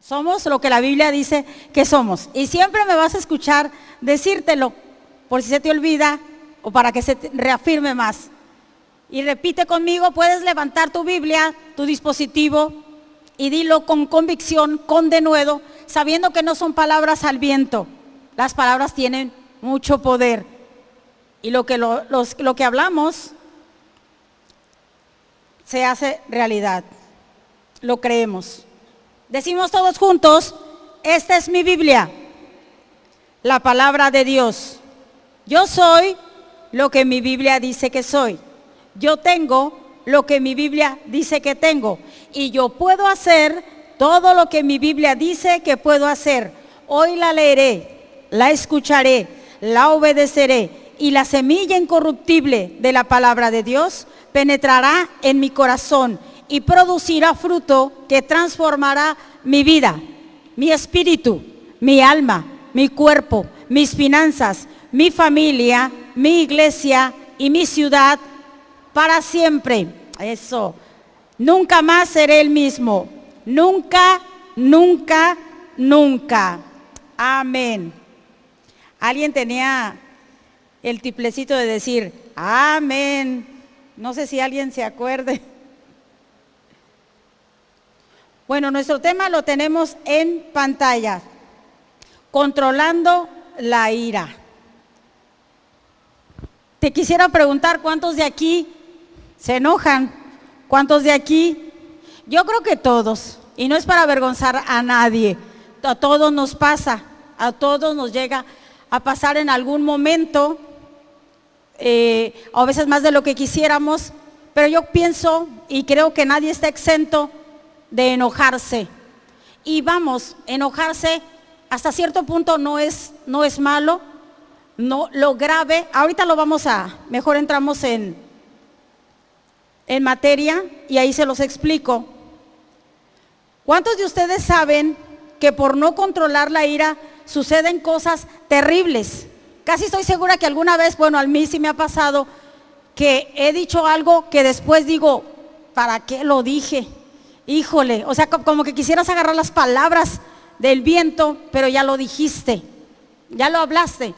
Somos lo que la Biblia dice que somos. Y siempre me vas a escuchar decírtelo, por si se te olvida o para que se te reafirme más. Y repite conmigo, puedes levantar tu Biblia, tu dispositivo, y dilo con convicción, con denuedo, sabiendo que no son palabras al viento. Las palabras tienen mucho poder. Y lo que hablamos se hace realidad. Lo creemos. Decimos todos juntos, esta es mi Biblia, la palabra de Dios. Yo soy lo que mi Biblia dice que soy. Yo tengo lo que mi Biblia dice que tengo. Y yo puedo hacer todo lo que mi Biblia dice que puedo hacer. Hoy la leeré, la escucharé, la obedeceré. Y la semilla incorruptible de la palabra de Dios penetrará en mi corazón y producirá fruto que transformará mi vida, mi espíritu, mi alma, mi cuerpo, mis finanzas, mi familia, mi iglesia y mi ciudad para siempre. Eso. Nunca más seré el mismo. Nunca, nunca, nunca. Amén. Alguien tenía el tiplecito de decir, amén. No sé si alguien se acuerde. Bueno, nuestro tema lo tenemos en pantalla. Controlando la ira. Te quisiera preguntar, ¿cuántos de aquí se enojan? ¿Cuántos de aquí? Yo creo que todos. Y no es para avergonzar a nadie. A todos nos pasa. A todos nos llega a pasar en algún momento. A veces más de lo que quisiéramos. Pero yo pienso y creo que nadie está exento de enojarse. Y vamos, enojarse hasta cierto punto no es malo. No, lo grave, ahorita lo vamos a, mejor entramos en materia y ahí se los explico. ¿Cuántos de ustedes saben que por no controlar la ira suceden cosas terribles? Casi estoy segura que alguna vez, bueno, a mí sí me ha pasado que he dicho algo que después digo, ¿para qué lo dije? Híjole, o sea, como que quisieras agarrar las palabras del viento, pero ya lo dijiste, ya lo hablaste,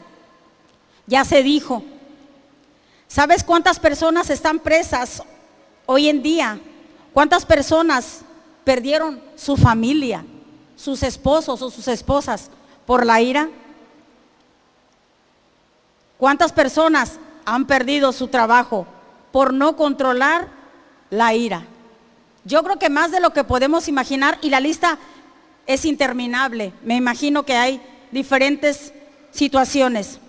ya se dijo. ¿Sabes cuántas personas están presas hoy en día? ¿Cuántas personas perdieron su familia, sus esposos o sus esposas por la ira? ¿Cuántas personas han perdido su trabajo por no controlar la ira? Yo creo que más de lo que podemos imaginar, y la lista es interminable. Me imagino que hay diferentes situaciones.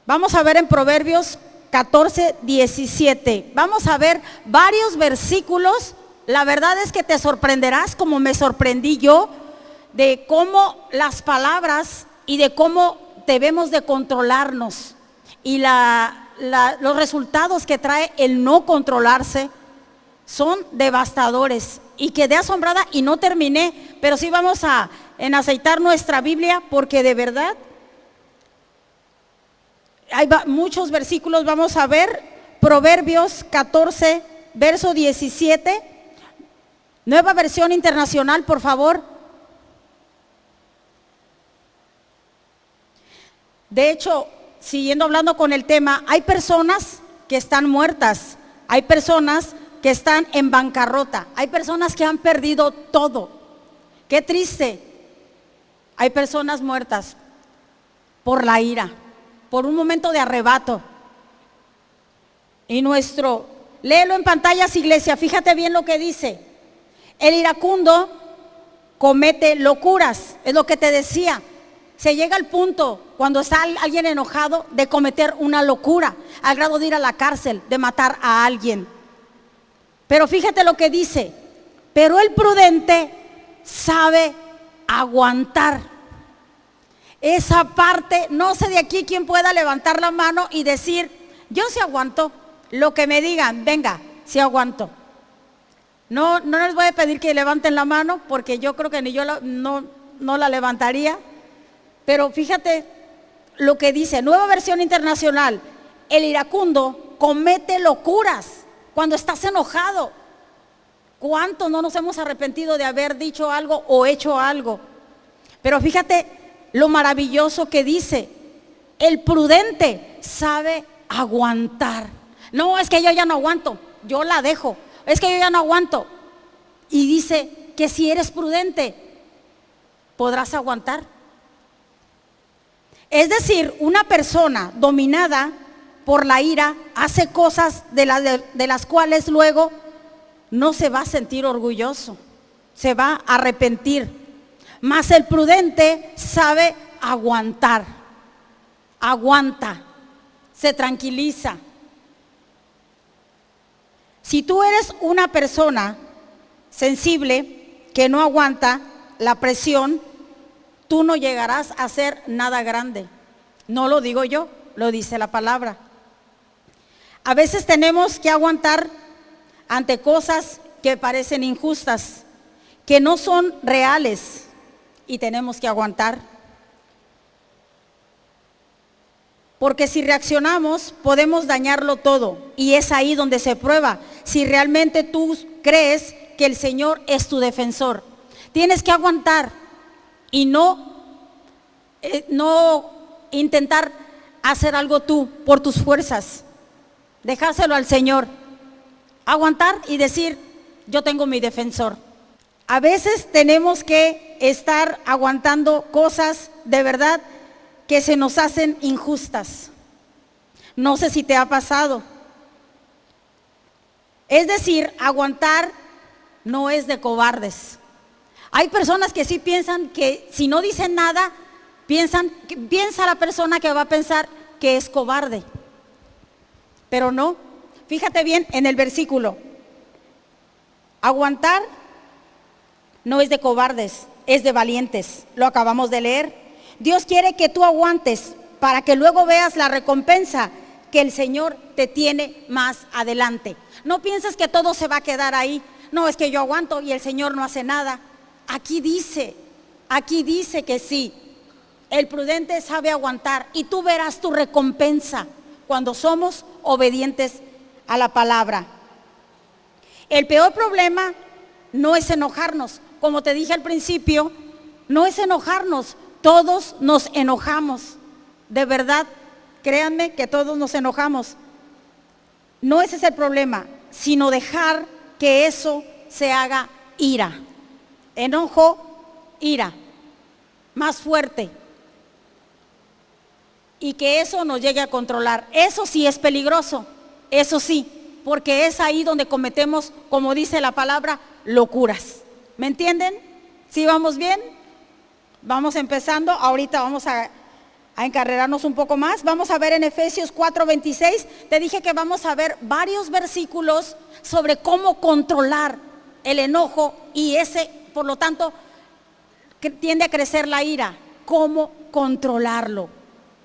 Vamos a ver en Proverbios 14, 17. Vamos a ver varios versículos. La verdad es que te sorprenderás, como me sorprendí yo, de cómo las palabras y de cómo debemos de controlarnos. Y los resultados que trae el no controlarse son devastadores. Y quedé asombrada y no terminé, pero sí vamos a enaceitar nuestra Biblia, porque de verdad hay muchos versículos. Vamos a ver Proverbios 14, verso 17, Nueva Versión Internacional, por favor. De hecho, siguiendo hablando con el tema, hay personas que están muertas, hay personas que están en bancarrota, hay personas que han perdido todo. Qué triste. Hay personas muertas por la ira, por un momento de arrebato. Y léelo en pantallas, iglesia, fíjate bien lo que dice. El iracundo comete locuras, es lo que te decía. Se llega al punto, cuando está alguien enojado, de cometer una locura, al grado de ir a la cárcel, de matar a alguien. Pero fíjate lo que dice, pero el prudente sabe aguantar. Esa parte, no sé de aquí quién pueda levantar la mano y decir, yo sí aguanto, lo que me digan, venga, sí aguanto. No les voy a pedir que levanten la mano, porque yo creo que ni yo no la levantaría. Pero fíjate lo que dice, Nueva Versión Internacional, el iracundo comete locuras cuando estás enojado, ¿Cuántos no nos hemos arrepentido de haber dicho algo o hecho algo? Pero fíjate lo maravilloso que dice, el prudente sabe aguantar. No, es que yo ya no aguanto, yo la dejo, es que yo ya no aguanto. Y dice que si eres prudente, podrás aguantar. Es decir, una persona dominada por la ira hace cosas de las cuales luego no se va a sentir orgulloso, se va a arrepentir. Mas el prudente sabe aguantar, aguanta, se tranquiliza. Si tú eres una persona sensible que no aguanta la presión, tú no llegarás a hacer nada grande. No lo digo yo, lo dice la palabra. A veces tenemos que aguantar ante cosas que parecen injustas, que no son reales, y tenemos que aguantar. Porque si reaccionamos, podemos dañarlo todo, y es ahí donde se prueba si realmente tú crees que el Señor es tu defensor. Tienes que aguantar y no intentar hacer algo tú por tus fuerzas. Dejárselo al Señor. Aguantar y decir, yo tengo mi defensor. A veces tenemos que estar aguantando cosas de verdad que se nos hacen injustas. No sé si te ha pasado. Es decir, aguantar no es de cobardes. Hay personas que sí piensan que si no dicen nada, piensa la persona que va a pensar que es cobarde. Pero no. Fíjate bien en el versículo. Aguantar no es de cobardes, es de valientes. Lo acabamos de leer. Dios quiere que tú aguantes para que luego veas la recompensa que el Señor te tiene más adelante. No pienses que todo se va a quedar ahí. No, es que yo aguanto y el Señor no hace nada. Aquí dice que sí. El prudente sabe aguantar y tú verás tu recompensa cuando somos obedientes a la palabra. El peor problema no es enojarnos. Como te dije al principio, no es enojarnos. Todos nos enojamos. De verdad, créanme que todos nos enojamos. No ese es el problema, sino dejar que eso se haga ira. Enojo, ira, más fuerte. Y que eso nos llegue a controlar. Eso sí es peligroso, eso sí, porque es ahí donde cometemos, como dice la palabra, locuras. ¿Me entienden? ¿Sí vamos bien? Vamos empezando, ahorita vamos a encarrerarnos un poco más. Vamos a ver en Efesios 4:26, te dije que vamos a ver varios versículos sobre cómo controlar el enojo y ese, por lo tanto, que tiende a crecer la ira. ¿Cómo controlarlo?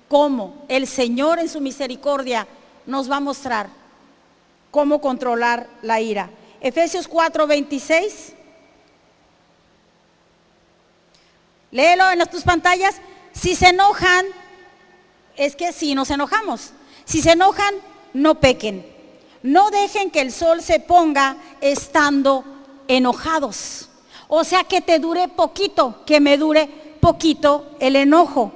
¿Cómo? El Señor en su misericordia nos va a mostrar cómo controlar la ira. Efesios 4:26. Léelo en tus pantallas. Si se enojan, es que sí nos enojamos. Si se enojan, no pequen. No dejen que el sol se ponga estando enojados. O sea, que te dure poquito, que me dure poquito el enojo.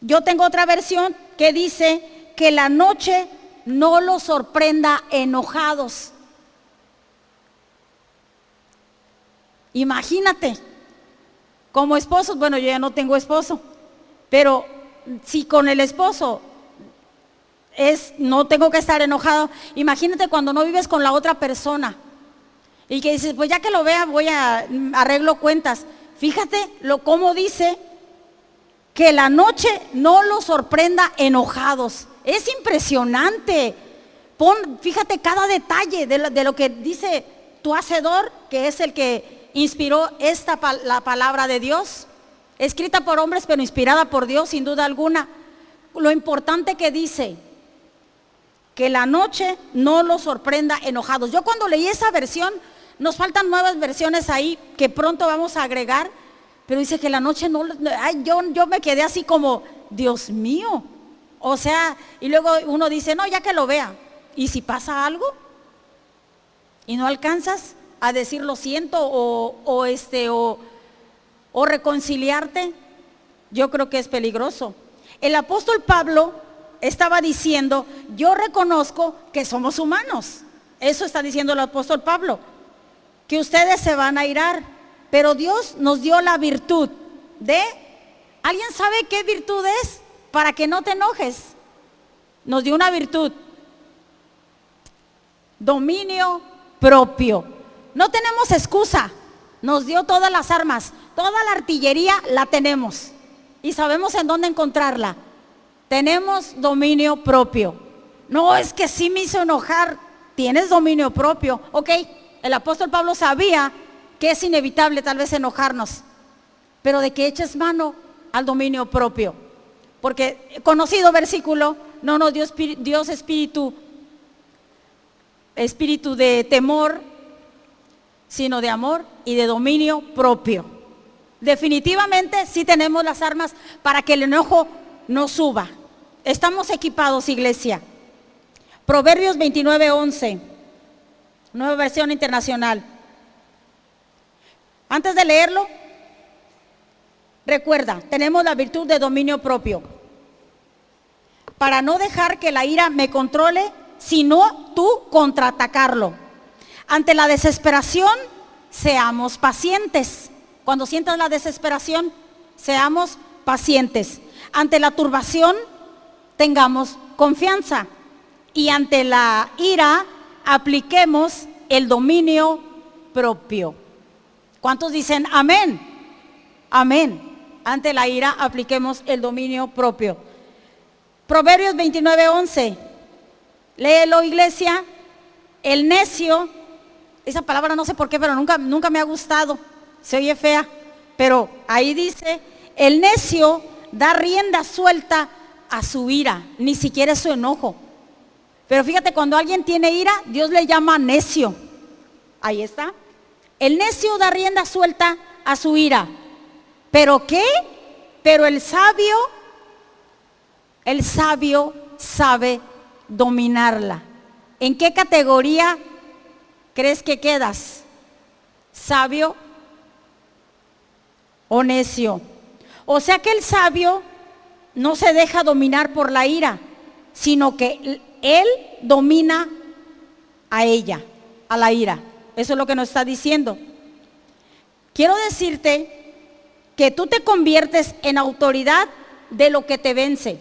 Yo tengo otra versión que dice que la noche no los sorprenda enojados. Imagínate, como esposos, bueno, yo ya no tengo esposo, pero si con el esposo no tengo que estar enojado, imagínate cuando no vives con la otra persona y que dices, pues ya que lo vea voy a arreglo cuentas. Fíjate cómo dice que la noche no los sorprenda enojados. Es impresionante. Fíjate cada detalle de lo que dice tu Hacedor, que es el que inspiró la palabra de Dios, escrita por hombres pero inspirada por Dios sin duda alguna. Lo importante que dice, que la noche no los sorprenda enojados. Yo cuando leí esa versión, nos faltan nuevas versiones ahí que pronto vamos a agregar, pero dice que la noche no, yo me quedé así como, Dios mío, o sea, y luego uno dice, no, ya que lo vea, ¿y si pasa algo? y no alcanzas a decir lo siento o reconciliarte, yo creo que es peligroso. El apóstol Pablo estaba diciendo, yo reconozco que somos humanos. Eso está diciendo el apóstol Pablo, que ustedes se van a irar, pero Dios nos dio la virtud de, ¿alguien sabe qué virtud es? Para que no te enojes. Nos dio una virtud, dominio propio. No tenemos excusa, nos dio todas las armas, toda la artillería la tenemos y sabemos en dónde encontrarla. Tenemos dominio propio. No, es que sí me hizo enojar. Tienes dominio propio. Ok, el apóstol Pablo sabía que es inevitable tal vez enojarnos, pero de que eches mano al dominio propio, porque conocido versículo, no nos dio Dios espíritu de temor, sino de amor y de dominio propio. Definitivamente sí tenemos las armas para que el enojo no suba. Estamos equipados, iglesia. Proverbios 29:11, nueva versión internacional. Antes de leerlo, recuerda, tenemos la virtud de dominio propio. Para no dejar que la ira me controle, sino tú contraatacarlo. Ante la desesperación, seamos pacientes. Cuando sientas la desesperación, seamos pacientes. Ante la turbación, tengamos confianza. Y ante la ira, apliquemos el dominio propio. ¿Cuántos dicen amén? Amén. Ante la ira, apliquemos el dominio propio. Proverbios 29:11. Léelo, iglesia. El necio, esa palabra no sé por qué, pero nunca me ha gustado. Se oye fea, pero ahí dice, el necio da rienda suelta a su ira, ni siquiera es su enojo. Pero fíjate, cuando alguien tiene ira, Dios le llama necio. Ahí está. El necio da rienda suelta a su ira. ¿Pero qué? Pero el sabio sabe dominarla. ¿En qué categoría crees que quedas? ¿Sabio o necio? O sea que el sabio no se deja dominar por la ira, sino que él domina a ella, a la ira. Eso es lo que nos está diciendo. Quiero decirte que tú te conviertes en autoridad de lo que te vence.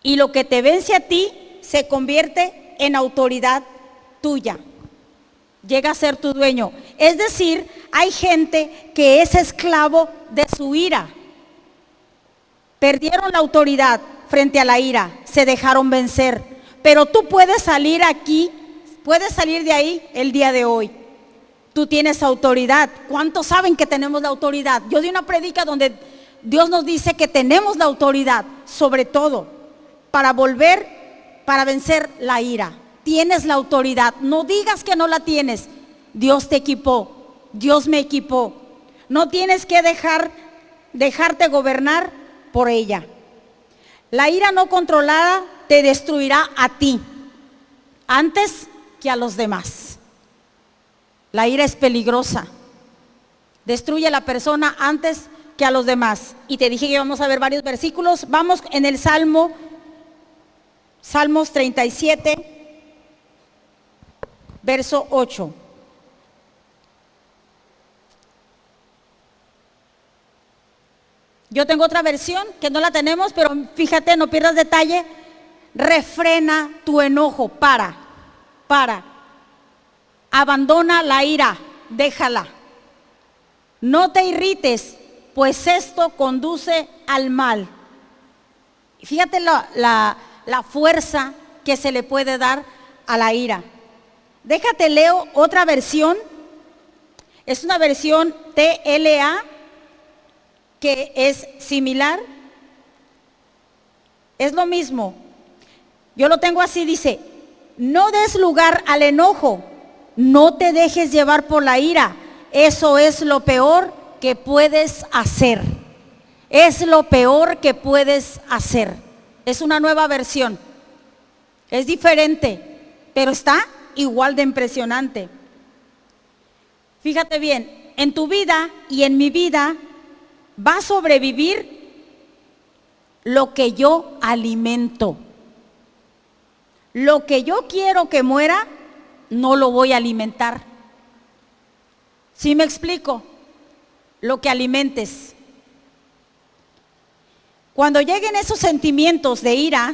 Y lo que te vence a ti se convierte en autoridad tuya. Llega a ser tu dueño. Es decir, hay gente que es esclavo de su ira. Perdieron la autoridad frente a la ira, se dejaron vencer. Pero tú puedes salir aquí, puedes salir de ahí el día de hoy. Tú tienes autoridad. ¿Cuántos saben que tenemos la autoridad? Yo di una predica donde Dios nos dice que tenemos la autoridad, sobre todo, para vencer la ira. Tienes la autoridad. No digas que no la tienes. Dios te equipó. Dios me equipó. No tienes que dejarte gobernar por ella. La ira no controlada te destruirá a ti antes que a los demás. La ira es peligrosa. Destruye a la persona antes que a los demás. Y te dije que íbamos a ver varios versículos. Vamos en el Salmos 37, verso 8. Yo tengo otra versión que no la tenemos, pero fíjate, no pierdas detalle. Refrena tu enojo, para. Abandona la ira, déjala. No te irrites, pues esto conduce al mal. Fíjate la fuerza que se le puede dar a la ira. Déjate leo otra versión. Es una versión TLA que es similar. Es lo mismo. Yo lo tengo así, dice: no des lugar al enojo, no te dejes llevar por la ira. Eso es lo peor que puedes hacer. Es lo peor que puedes hacer. Es una nueva versión. Es diferente, pero está igual de impresionante. Fíjate bien, en tu vida y en mi vida va a sobrevivir lo que yo alimento. Lo que yo quiero que muera, no lo voy a alimentar. ¿Sí me explico? Lo que alimentes. Cuando lleguen esos sentimientos de ira,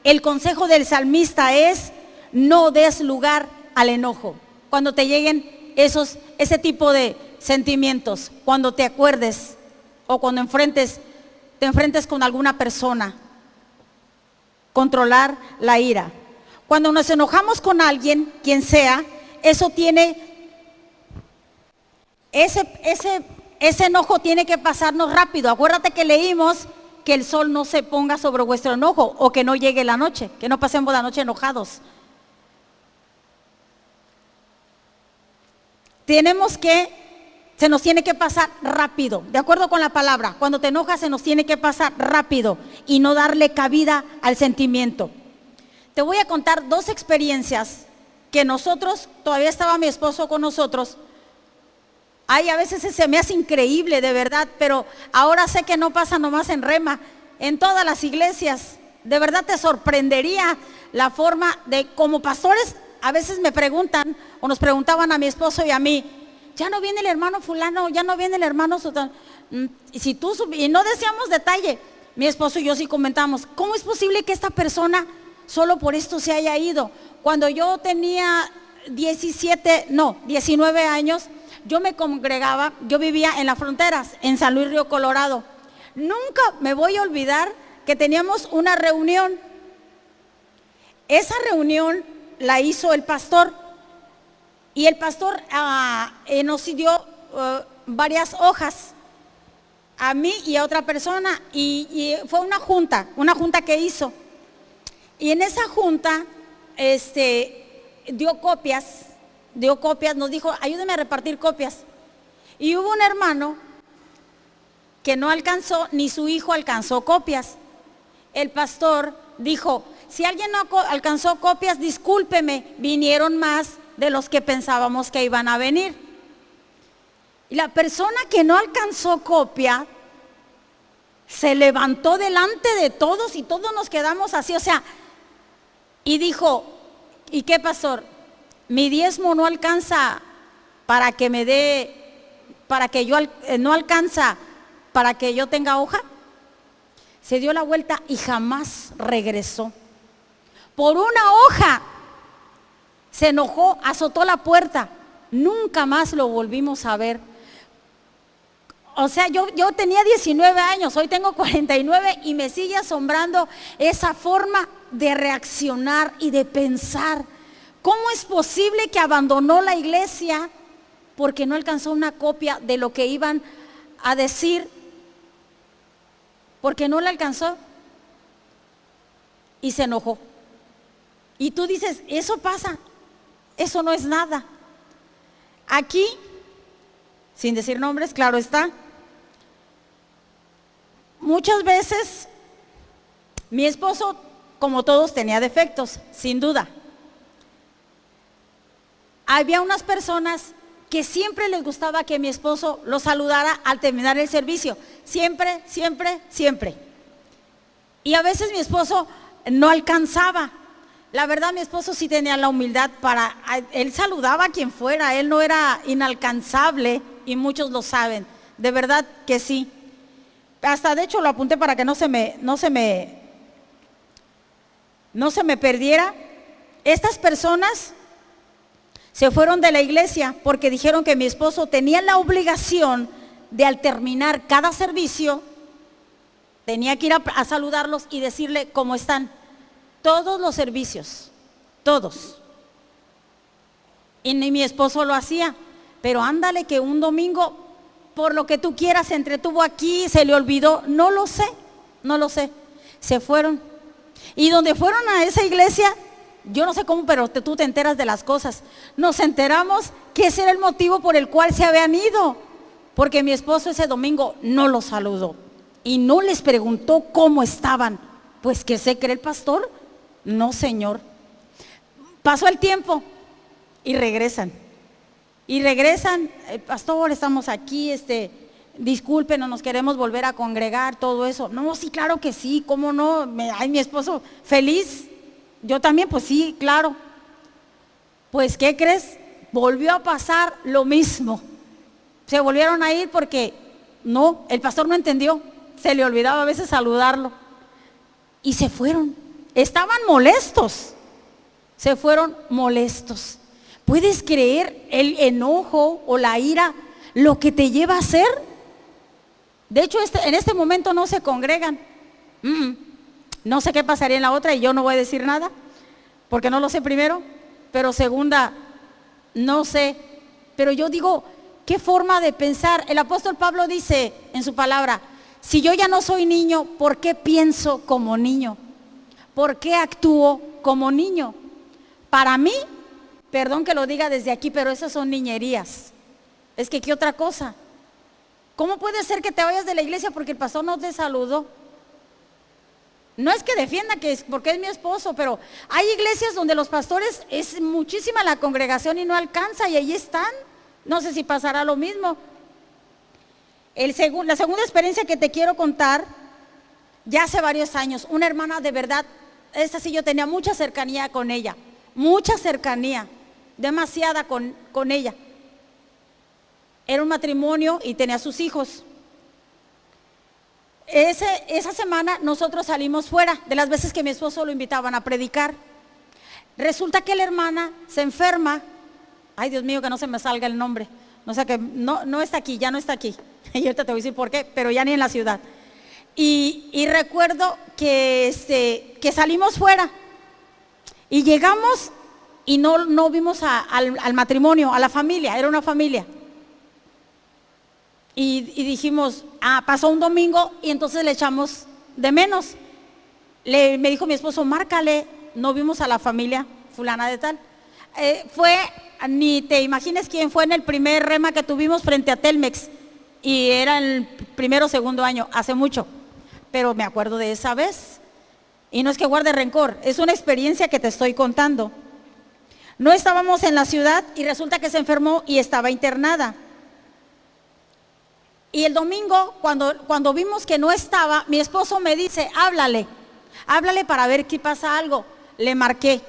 el consejo del salmista es: no des lugar al enojo. Cuando te lleguen ese tipo de sentimientos, cuando te acuerdes o cuando te enfrentes con alguna persona, controlar la ira. Cuando nos enojamos con alguien, quien sea, eso tiene, ese enojo tiene que pasarnos rápido. Acuérdate que leímos que el sol no se ponga sobre vuestro enojo, o que no llegue la noche, que no pasemos la noche enojados. Se nos tiene que pasar rápido, de acuerdo con la palabra. Cuando te enojas, se nos tiene que pasar rápido y no darle cabida al sentimiento. Te voy a contar 2 experiencias que nosotros, todavía estaba mi esposo con nosotros. Ay, a veces se me hace increíble, de verdad, pero ahora sé que no pasa nomás en Rema, en todas las iglesias. De verdad te sorprendería la forma de, como pastores, a veces me preguntan, o nos preguntaban a mi esposo y a mí: ya no viene el hermano fulano, ya no viene el hermano sultano. Y no decíamos detalle. Mi esposo y yo sí comentamos: ¿cómo es posible que esta persona solo por esto se haya ido? Cuando yo tenía 19 años, yo me congregaba, yo vivía en las fronteras, en San Luis Río Colorado. Nunca me voy a olvidar que teníamos una reunión. Esa reunión la hizo el pastor, y el pastor nos dio varias hojas a mí y a otra persona, y fue una junta que hizo. Y en esa junta dio copias, nos dijo: ayúdeme a repartir copias. Y hubo un hermano que no alcanzó, ni su hijo alcanzó copias. El pastor dijo: si alguien no alcanzó copias, discúlpeme, vinieron más de los que pensábamos que iban a venir. Y la persona que no alcanzó copia se levantó delante de todos, y todos nos quedamos así, y dijo: ¿y qué, pastor? Mi diezmo no alcanza para que me dé, para que yo no alcanza para que yo tenga hoja. Se dio la vuelta y jamás regresó. Por una hoja se enojó, azotó la puerta, nunca más lo volvimos a ver. Yo tenía 19 años, hoy tengo 49, y me sigue asombrando esa forma de reaccionar y de pensar. ¿Cómo es posible que abandonó la iglesia porque no alcanzó una copia de lo que iban a decir? Porque no la alcanzó y se enojó. Y tú dices: eso pasa, eso no es nada. Aquí, sin decir nombres, claro está, muchas veces mi esposo, como todos, tenía defectos, sin duda. Había unas personas que siempre les gustaba que mi esposo los saludara al terminar el servicio. Siempre, siempre, siempre. Y a veces mi esposo no alcanzaba. La verdad, mi esposo sí tenía la humildad él saludaba a quien fuera, él no era inalcanzable, y muchos lo saben. De verdad que sí. Hasta de hecho lo apunté para que no se me perdiera. Estas personas se fueron de la iglesia porque dijeron que mi esposo tenía la obligación de, al terminar cada servicio, tenía que ir a saludarlos y decirle cómo están. Todos los servicios, todos. Y ni mi esposo lo hacía. Pero ándale que un domingo, por lo que tú quieras, se entretuvo aquí, se le olvidó. No lo sé. Se fueron. Y donde fueron a esa iglesia, yo no sé cómo, pero tú te enteras de las cosas. Nos enteramos que ese era el motivo por el cual se habían ido. Porque mi esposo ese domingo no los saludó y no les preguntó cómo estaban. Pues, ¿qué se cree el pastor? No, señor. Pasó el tiempo y regresan. Y regresan, pastor, estamos aquí, disculpen, no nos queremos volver a congregar, todo eso. No, sí, claro que sí, ¿cómo no? Ay, mi esposo feliz. Yo también, pues sí, claro. Pues, ¿qué crees? Volvió a pasar lo mismo. Se volvieron a ir porque no, el pastor no entendió. Se le olvidaba a veces saludarlo. Y se fueron. Estaban molestos. Se fueron molestos. ¿Puedes creer el enojo o la ira lo que te lleva a hacer? De hecho, en este momento no se congregan. No sé qué pasaría en la otra y yo no voy a decir nada, porque no lo sé primero, pero segunda, no sé. Pero yo digo, ¿qué forma de pensar? El apóstol Pablo dice en su palabra, si yo ya no soy niño, ¿por qué pienso como niño? ¿Por qué actúo como niño? Para mí, perdón que lo diga desde aquí, pero esas son niñerías. Es que, ¿qué otra cosa? ¿Cómo puede ser que te vayas de la iglesia porque el pastor no te saludó? No es que defienda que es porque es mi esposo, pero hay iglesias donde los pastores es muchísima la congregación y no alcanza y ahí están. No sé si pasará lo mismo. La segunda experiencia que te quiero contar, ya hace varios años, una hermana de verdad, esta sí yo tenía mucha cercanía con ella, mucha cercanía, demasiada con ella. Era un matrimonio y tenía sus hijos. Esa semana nosotros salimos fuera, de las veces que mi esposo lo invitaban a predicar. Resulta que la hermana se enferma. Ay, Dios mío, que no se me salga el nombre. No sé, que no está aquí, ya no está aquí. Y ahorita te voy a decir por qué, pero ya ni en la ciudad. Y recuerdo que salimos fuera y llegamos y no vimos al matrimonio, a la familia, era una familia. Y dijimos, pasó un domingo y entonces le echamos de menos. Me dijo mi esposo, márcale, no vimos a la familia fulana de tal. Ni te imagines quién fue en el primer rema que tuvimos frente a Telmex. Y era el primero o segundo año, hace mucho. Pero me acuerdo de esa vez. Y no es que guarde rencor, es una experiencia que te estoy contando. No estábamos en la ciudad y resulta que se enfermó y estaba internada. Y el domingo, cuando vimos que no estaba, mi esposo me dice, háblale para ver qué pasa algo. Le marqué,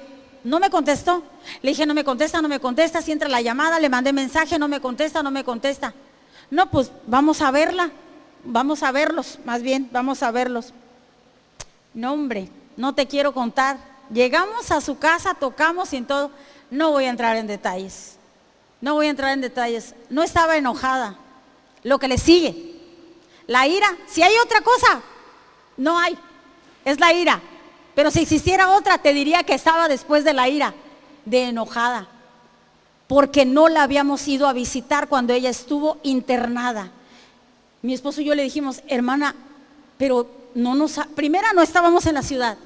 no me contestó. Le dije, no me contesta, si entra la llamada, le mandé mensaje, no me contesta. No, pues vamos a verlos. No, hombre, no te quiero contar. Llegamos a su casa, tocamos y en todo. No voy a entrar en detalles. No estaba enojada. Lo que le sigue, la ira. Si hay otra cosa, no hay, es la ira. Pero si existiera otra, te diría que estaba después de la ira, de enojada, porque no la habíamos ido a visitar cuando ella estuvo internada. Mi esposo y yo le dijimos, hermana, pero primera, no estábamos en la ciudad.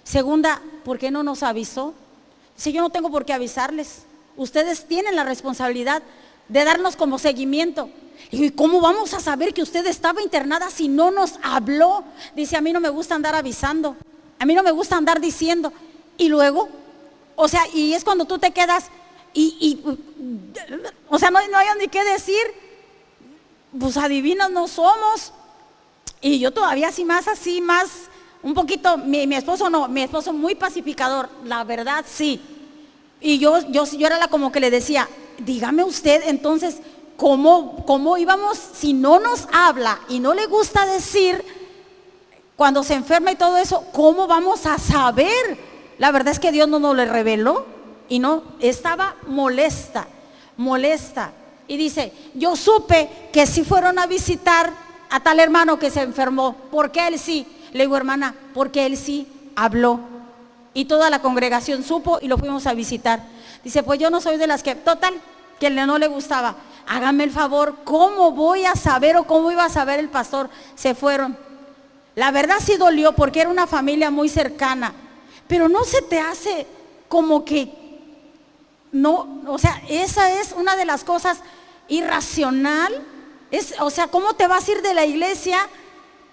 Segunda, ¿por qué no nos avisó? Dice, yo no tengo por qué avisarles. Ustedes tienen la responsabilidad de darnos como seguimiento. Digo, ¿y cómo vamos a saber que usted estaba internada si no nos habló? Dice, a mí no me gusta andar avisando, a mí no me gusta andar diciendo. Y luego, y es cuando tú te quedas no hay ni qué decir. Pues adivinos no somos. Y yo todavía así más, un poquito, mi esposo no, mi esposo muy pacificador, la verdad sí. Y yo era como que le decía, dígame usted entonces, ¿Cómo íbamos si no nos habla y no le gusta decir cuando se enferma y todo eso? ¿Cómo vamos a saber? La verdad es que Dios no nos lo reveló y no, estaba molesta. Y dice, yo supe que sí fueron a visitar a tal hermano que se enfermó. ¿Por qué él sí? Le digo, hermana, porque él sí habló. Y toda la congregación supo y lo fuimos a visitar. Dice, pues yo no soy de las que, total, que no le gustaba. Hágame el favor, ¿cómo voy a saber o cómo iba a saber el pastor? Se fueron. La verdad sí dolió porque era una familia muy cercana, pero no se te hace como que no, esa es una de las cosas irracional. ¿Cómo te vas a ir de la iglesia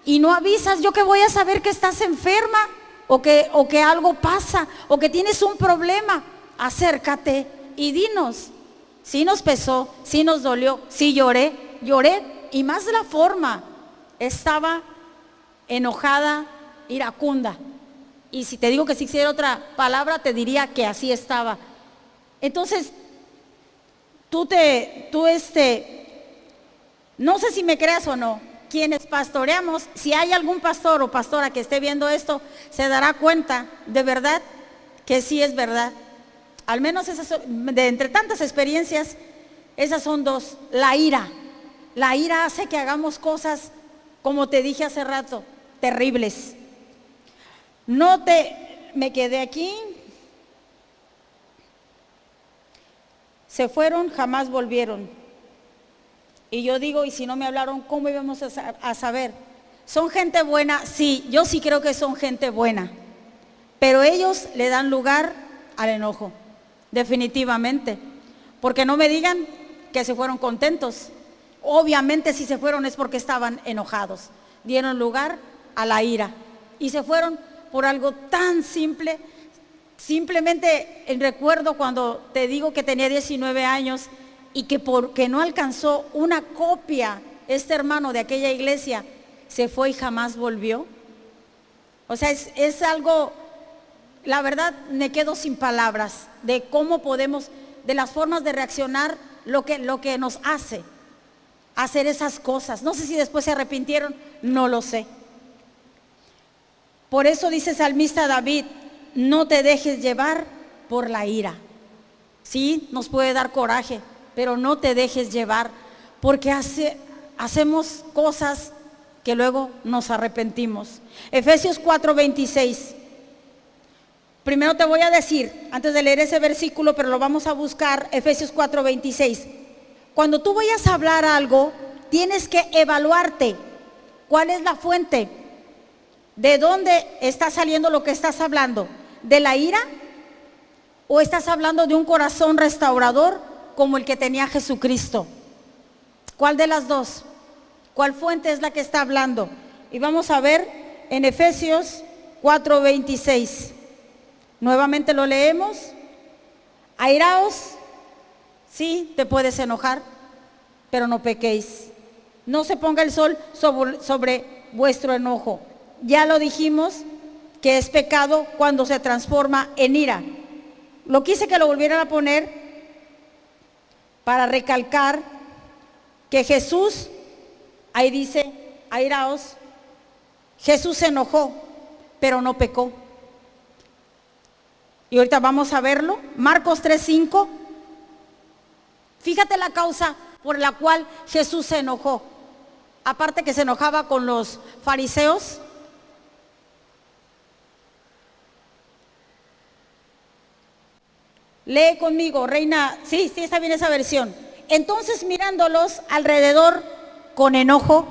y no avisas? Yo que voy a saber que estás enferma o que algo pasa o que tienes un problema. acércate y dinos. Sí nos pesó, sí nos dolió, sí lloré, y más de la forma. Estaba enojada, iracunda. Y si te digo que si hiciera otra palabra, te diría que así estaba. Entonces, no sé si me creas o no, quienes pastoreamos, si hay algún pastor o pastora que esté viendo esto, se dará cuenta de verdad que sí es verdad. Al menos entre tantas experiencias, esas son dos. La ira hace que hagamos cosas, como te dije hace rato, terribles. Me quedé aquí. Se fueron, jamás volvieron. Y yo digo, y si no me hablaron, ¿cómo íbamos a saber? ¿Son gente buena? Sí, yo sí creo que son gente buena. Pero ellos le dan lugar al enojo, definitivamente. Porque no me digan que se fueron contentos. Obviamente si se fueron es porque estaban enojados. Dieron lugar a la ira. Y se fueron por algo tan simple. Simplemente recuerdo cuando te digo que tenía 19 años y que porque no alcanzó una copia este hermano de aquella iglesia, se fue y jamás volvió. O sea, es algo, la verdad me quedo sin palabras de cómo podemos, de las formas de reaccionar, lo que nos hace hacer esas cosas. No sé si después se arrepintieron, no lo sé. Por eso dice el salmista David, no te dejes llevar por la ira. Sí, nos puede dar coraje, pero no te dejes llevar, porque hacemos cosas que luego nos arrepentimos. Efesios 4:26. Primero te voy a decir, antes de leer ese versículo, pero lo vamos a buscar, Efesios 4:26. Cuando tú vayas a hablar algo, tienes que evaluarte. ¿Cuál es la fuente? ¿De dónde está saliendo lo que estás hablando? ¿De la ira? ¿O estás hablando de un corazón restaurador como el que tenía Jesucristo? ¿Cuál de las dos? ¿Cuál fuente es la que está hablando? Y vamos a ver en Efesios 4:26. Nuevamente lo leemos. Airaos, sí, te puedes enojar, pero no pequéis. No se ponga el sol sobre vuestro enojo. Ya lo dijimos que es pecado cuando se transforma en ira. Lo quise que lo volvieran a poner para recalcar que Jesús, ahí dice, airaos, Jesús se enojó, pero no pecó. Y ahorita vamos a verlo. Marcos 3:5. Fíjate la causa por la cual Jesús se enojó. Aparte que se enojaba con los fariseos. Lee conmigo, Reina. Sí, está bien esa versión. Entonces, mirándolos alrededor con enojo,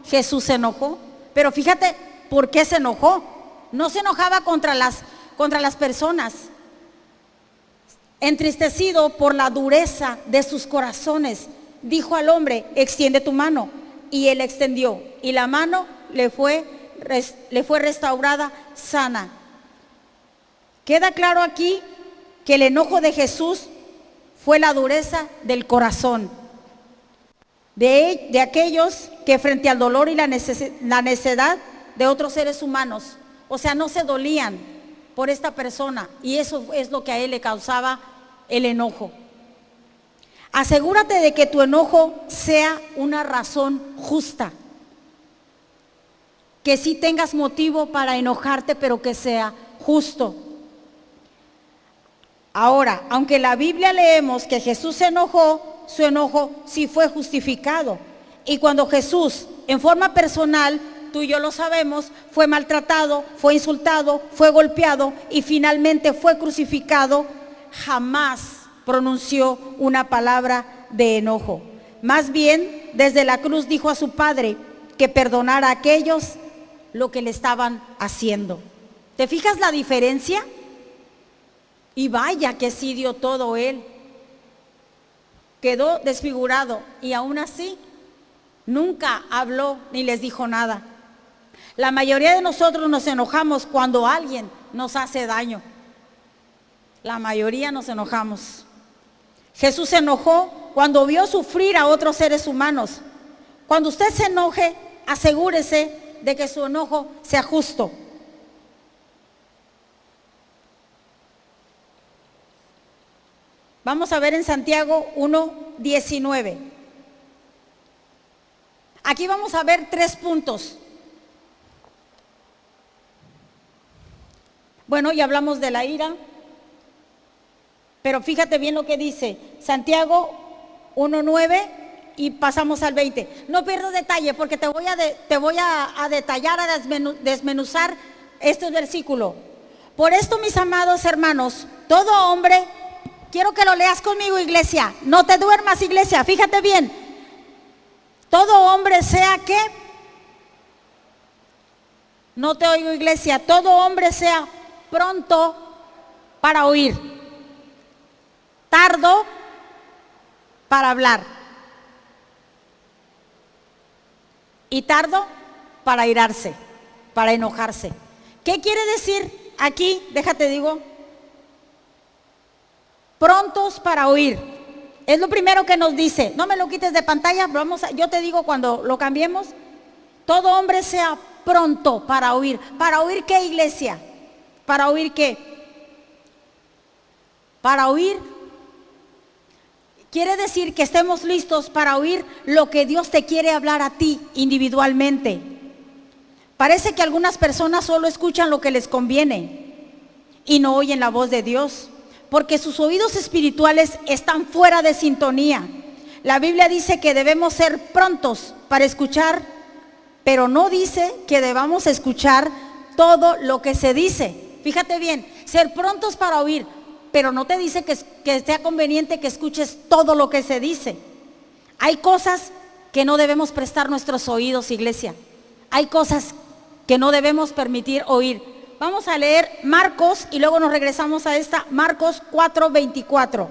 Jesús se enojó. Pero fíjate, ¿por qué se enojó? No se enojaba contra las personas. Entristecido por la dureza de sus corazones, dijo al hombre, extiende tu mano. Y él extendió, y la mano le fue restaurada sana. Queda claro aquí que el enojo de Jesús fue la dureza del corazón de aquellos que frente al dolor y la necedad de otros seres humanos, o sea, no se dolían por esta persona, y eso es lo que a él le causaba el enojo. Asegúrate de que tu enojo sea una razón justa, que sí tengas motivo para enojarte, pero que sea justo. Ahora, aunque en la Biblia leemos que Jesús se enojó, su enojo sí fue justificado. Y cuando Jesús, en forma personal, tú y yo lo sabemos, fue maltratado, fue insultado, fue golpeado y finalmente fue crucificado, jamás pronunció una palabra de enojo. Más bien, desde la cruz dijo a su Padre que perdonara a aquellos lo que le estaban haciendo. ¿Te fijas la diferencia? Y vaya que sí dio todo él. Quedó desfigurado y aún así nunca habló ni les dijo nada. La mayoría de nosotros nos enojamos cuando alguien nos hace daño. La mayoría nos enojamos. Jesús se enojó cuando vio sufrir a otros seres humanos. Cuando usted se enoje, asegúrese de que su enojo sea justo. Vamos a ver en Santiago 1:19. Aquí vamos a ver 3 puntos. Bueno, ya hablamos de la ira, pero fíjate bien lo que dice Santiago 1:9 y pasamos al 20. No pierdas detalle porque te voy a detallar, a desmenuzar este versículo. Por esto, mis amados hermanos, todo hombre, quiero que lo leas conmigo, iglesia, no te duermas, iglesia, fíjate bien. Todo hombre sea que, no te oigo, iglesia, todo hombre sea pronto para oír, tardo para hablar y tardo para irarse, para enojarse. ¿Qué quiere decir aquí? Déjate digo, prontos para oír. Es lo primero que nos dice. No me lo quites de pantalla, yo te digo cuando lo cambiemos. Todo hombre sea pronto para oír. ¿Para oír qué, iglesia? ¿Para oír qué? Para oír quiere decir que estemos listos para oír lo que Dios te quiere hablar a ti individualmente. Parece que algunas personas solo escuchan lo que les conviene y no oyen la voz de Dios, porque sus oídos espirituales están fuera de sintonía. La Biblia dice que debemos ser prontos para escuchar, pero no dice que debamos escuchar todo lo que se dice. Fíjate bien, ser prontos para oír, pero no te dice que sea conveniente que escuches todo lo que se dice. Hay cosas que no debemos prestar nuestros oídos, iglesia. Hay cosas que no debemos permitir oír. Vamos a leer Marcos y luego nos regresamos a esta, Marcos 4:24.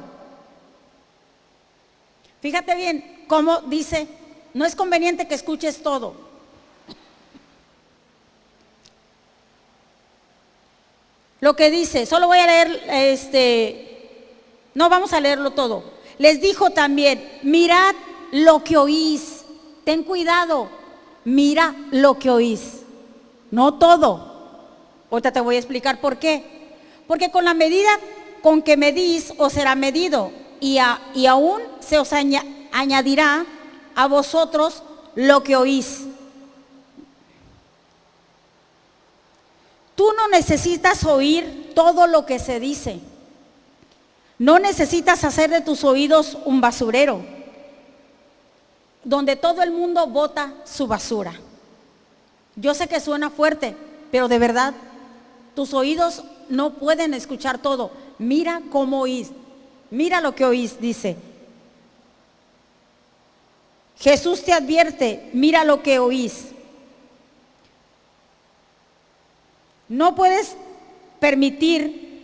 Fíjate bien cómo dice, no es conveniente que escuches todo. Lo que dice, solo voy a leer, no vamos a leerlo todo. Les dijo también, mirad lo que oís, ten cuidado, mira lo que oís, no todo. Ahorita te voy a explicar por qué. Porque con la medida con que medís os será medido y aún se os añadirá a vosotros lo que oís. Tú no necesitas oír todo lo que se dice. No necesitas hacer de tus oídos un basurero, donde todo el mundo bota su basura. Yo sé que suena fuerte, pero de verdad, tus oídos no pueden escuchar todo. Mira cómo oís, mira lo que oís, dice. Jesús te advierte, mira lo que oís. No puedes permitir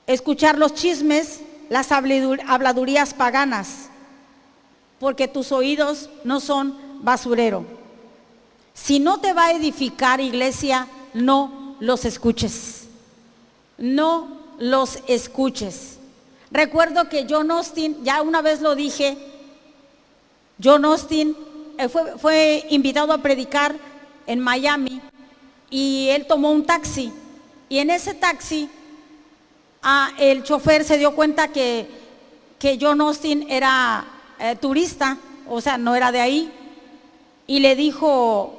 escuchar los chismes, las habladurías paganas, porque tus oídos no son basurero. Si no te va a edificar, iglesia, no los escuches. No los escuches. Recuerdo que John Austin, ya una vez lo dije, John Austin fue invitado a predicar en Miami. Y él tomó un taxi y en ese taxi el chofer se dio cuenta que John Austin era turista, o sea, no era de ahí, y le dijo,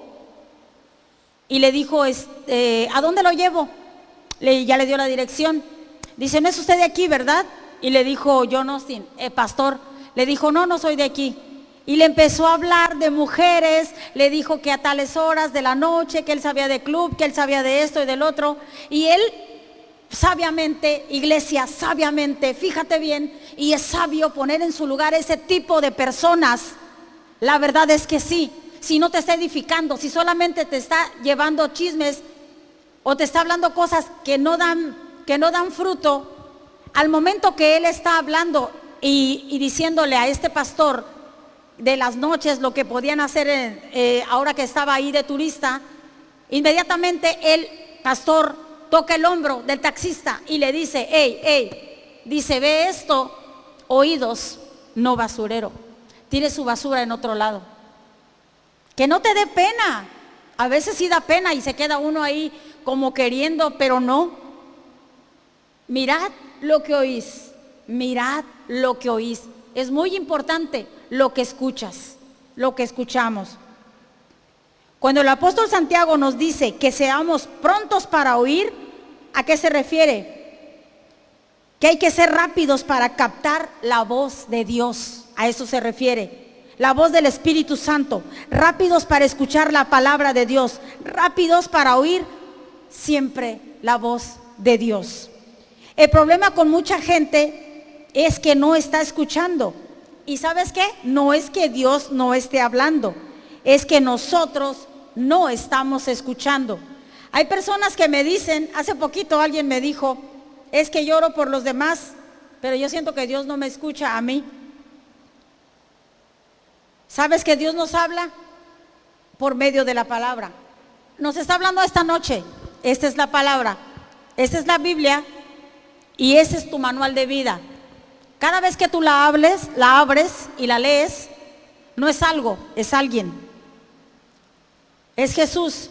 ¿a dónde lo llevo? Ya le dio la dirección. Dice, no es usted de aquí, ¿verdad? Y le dijo John Austin, pastor, le dijo, no soy de aquí. Y le empezó a hablar de mujeres, le dijo que a tales horas de la noche, que él sabía de club, que él sabía de esto y del otro. Y él sabiamente, iglesia, sabiamente, fíjate bien, y es sabio poner en su lugar ese tipo de personas. La verdad es que sí, si no te está edificando, si solamente te está llevando chismes o te está hablando cosas que no dan fruto, al momento que él está hablando y diciéndole a este pastor de las noches lo que podían hacer ahora que estaba ahí de turista, inmediatamente el pastor toca el hombro del taxista y le dice, hey, hey, dice, ve esto, oídos, no basurero. Tire su basura en otro lado. Que no te dé pena. A veces sí da pena y se queda uno ahí como queriendo, pero no. Mirad lo que oís, mirad lo que oís. Es muy importante lo que escuchas, lo que escuchamos. Cuando el apóstol Santiago nos dice que seamos prontos para oír, ¿a qué se refiere? Que hay que ser rápidos para captar la voz de Dios. A eso se refiere. La voz del Espíritu Santo. Rápidos para escuchar la palabra de Dios. Rápidos para oír siempre la voz de Dios. El problema con mucha gente es que no está escuchando. ¿Y sabes qué? No es que Dios no esté hablando. Es que nosotros no estamos escuchando. Hay personas que me dicen, hace poquito alguien me dijo, es que lloro por los demás, pero yo siento que Dios no me escucha a mí. ¿Sabes que Dios nos habla? Por medio de la palabra. Nos está hablando esta noche. Esta es la palabra. Esta es la Biblia y ese es tu manual de vida. Cada vez que tú la abres y la lees, no es algo, es alguien. Es Jesús.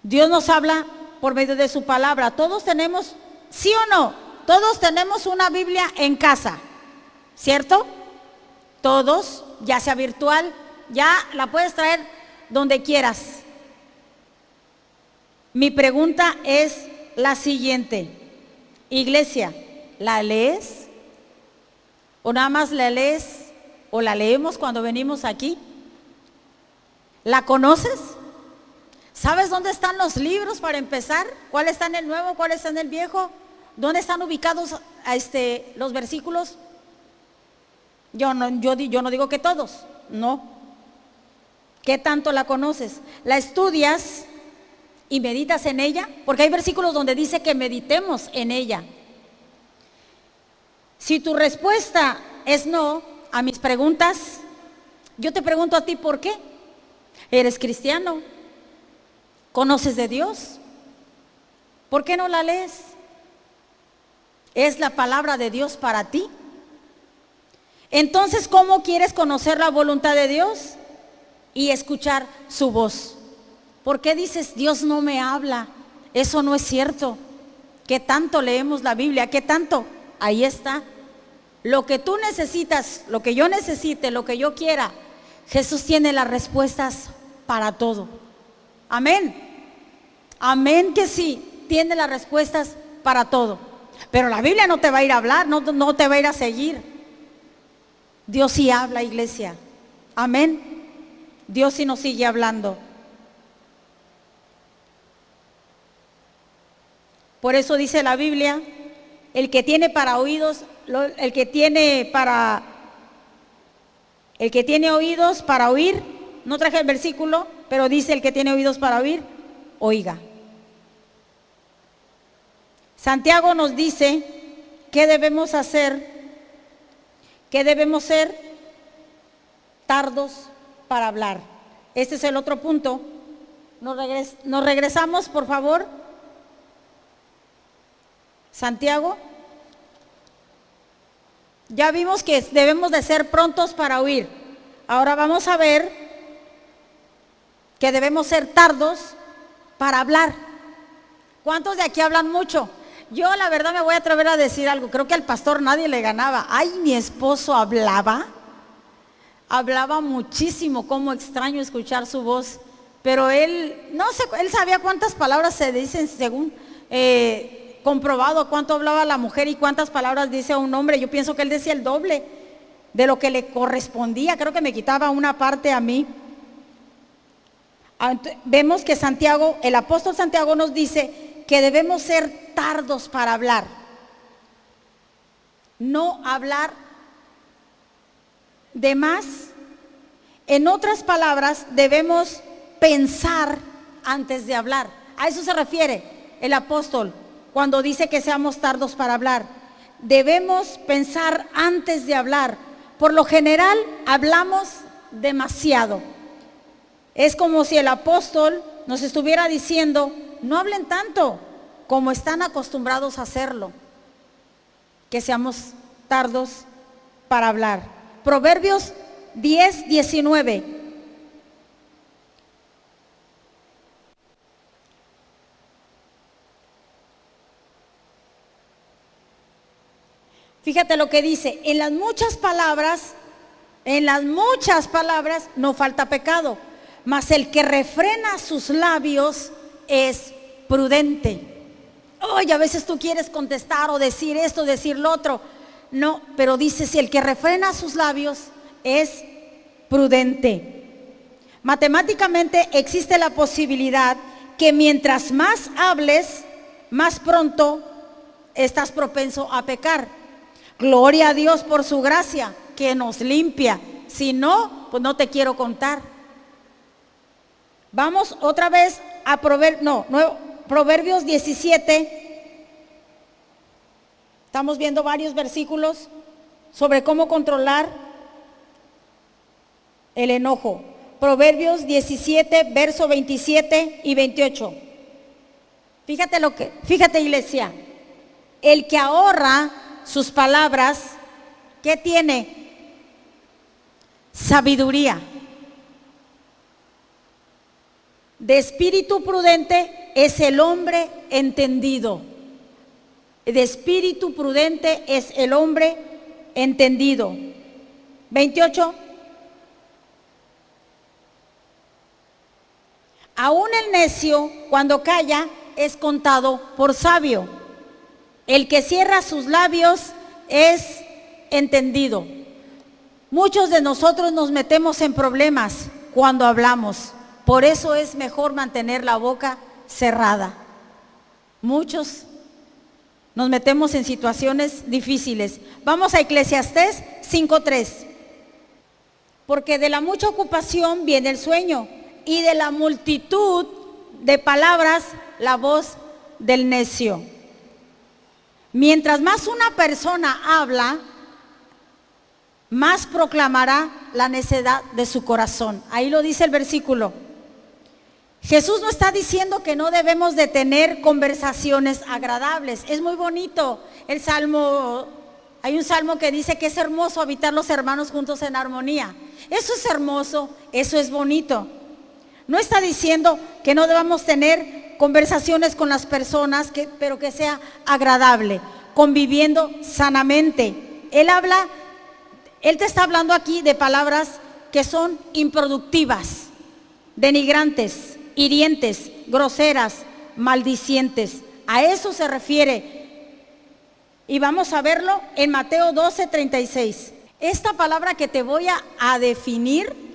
Dios nos habla por medio de su palabra. Todos tenemos, ¿sí o no? Todos tenemos una Biblia en casa, ¿cierto? Todos, ya sea virtual, ya la puedes traer donde quieras. Mi pregunta es la siguiente. Iglesia, ¿la lees? ¿O nada más la lees o la leemos cuando venimos aquí? ¿La conoces? ¿Sabes dónde están los libros para empezar? ¿Cuál está en el nuevo? ¿Cuál está en el viejo? ¿Dónde están ubicados los versículos? Yo no digo que todos, no. ¿Qué tanto la conoces? ¿La estudias y meditas en ella? Porque hay versículos donde dice que meditemos en ella. Si tu respuesta es no a mis preguntas, yo te pregunto a ti, ¿por qué? ¿Eres cristiano? ¿Conoces de Dios? ¿Por qué no la lees? ¿Es la palabra de Dios para ti? Entonces, ¿cómo quieres conocer la voluntad de Dios y escuchar su voz? ¿Por qué dices, Dios no me habla? Eso no es cierto. ¿Qué tanto leemos la Biblia? ¿Qué tanto? Ahí está. Lo que tú necesitas, lo que yo necesite, lo que yo quiera, Jesús tiene las respuestas para todo. Amén. Amén que sí, tiene las respuestas para todo. Pero la Biblia no te va a ir a hablar, no te va a ir a seguir. Dios sí habla, iglesia. Amén. Dios sí nos sigue hablando. Por eso dice la Biblia, el que tiene para oídos, el que tiene oídos para oír, no traje el versículo, pero dice el que tiene oídos para oír, oiga. Santiago nos dice qué debemos hacer, que debemos ser tardos para hablar. Este es el otro punto. Nos regresamos, por favor. Santiago. Ya vimos que debemos de ser prontos para oír. Ahora vamos a ver que debemos ser tardos para hablar. ¿Cuántos de aquí hablan mucho? Yo la verdad me voy a atrever a decir algo. Creo que al pastor nadie le ganaba. Ay, mi esposo hablaba muchísimo. Cómo extraño escuchar su voz. Pero él, no sé, él sabía cuántas palabras se dicen según comprobado cuánto hablaba la mujer y cuántas palabras dice un hombre. Yo pienso que él decía el doble de lo que le correspondía. Creo que me quitaba una parte a mí. Vemos que Santiago, el apóstol Santiago nos dice que debemos ser tardos para hablar. No hablar de más. En otras palabras, debemos pensar antes de hablar. A eso se refiere el apóstol cuando dice que seamos tardos para hablar. Debemos pensar antes de hablar. Por lo general, hablamos demasiado. Es como si el apóstol nos estuviera diciendo no hablen tanto como están acostumbrados a hacerlo, que seamos tardos para hablar. Proverbios 10:19. Fíjate lo que dice, en las muchas palabras no falta pecado, mas el que refrena sus labios es prudente. Oye, a veces tú quieres contestar o decir esto, decir lo otro. No, pero dice, si el que refrena sus labios es prudente. Matemáticamente existe la posibilidad que mientras más hables, más pronto estás propenso a pecar. Gloria a Dios por su gracia que nos limpia. Si no, pues no te quiero contar. Vamos otra vez a Proverbios 17. Estamos viendo varios versículos sobre cómo controlar el enojo. Proverbios 17, verso 27 y 28. Fíjate, iglesia, el que ahorra sus palabras, ¿qué tiene? Sabiduría. De espíritu prudente es el hombre entendido. De espíritu prudente es el hombre entendido. 28. Aún el necio, cuando calla, es contado por sabio. El que cierra sus labios es entendido. Muchos de nosotros nos metemos en problemas cuando hablamos. Por eso es mejor mantener la boca cerrada. Muchos nos metemos en situaciones difíciles. Vamos a Eclesiastés 5:3. Porque de la mucha ocupación viene el sueño, y de la multitud de palabras la voz del necio. Mientras más una persona habla, más proclamará la necedad de su corazón. Ahí lo dice el versículo. Jesús no está diciendo que no debemos de tener conversaciones agradables. Es muy bonito el salmo. Hay un salmo que dice que es hermoso habitar los hermanos juntos en armonía. Eso es hermoso, eso es bonito. No está diciendo que no debamos tener conversaciones con las personas, pero que sea agradable, conviviendo sanamente. Él te está hablando aquí de palabras que son improductivas, denigrantes, hirientes, groseras, maldicientes. A eso se refiere. Y vamos a verlo en Mateo 12:36. Esta palabra que te voy a definir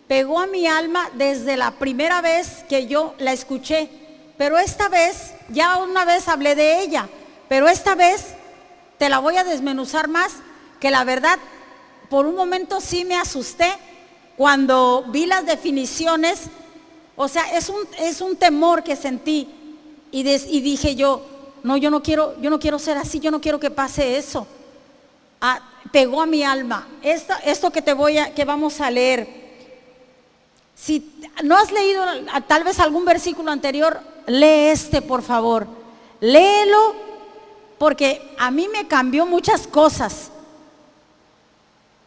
pegó a mi alma desde la primera vez que yo la escuché. Pero esta vez, ya una vez hablé de ella, pero esta vez te la voy a desmenuzar más, que la verdad, por un momento sí me asusté cuando vi las definiciones. O sea, es un temor que sentí y dije yo, no, yo no quiero ser así, yo no quiero que pase eso. Pegó a mi alma. Esto que vamos a leer. Si no has leído tal vez algún versículo anterior, lee por favor. Léelo, porque a mí me cambió muchas cosas.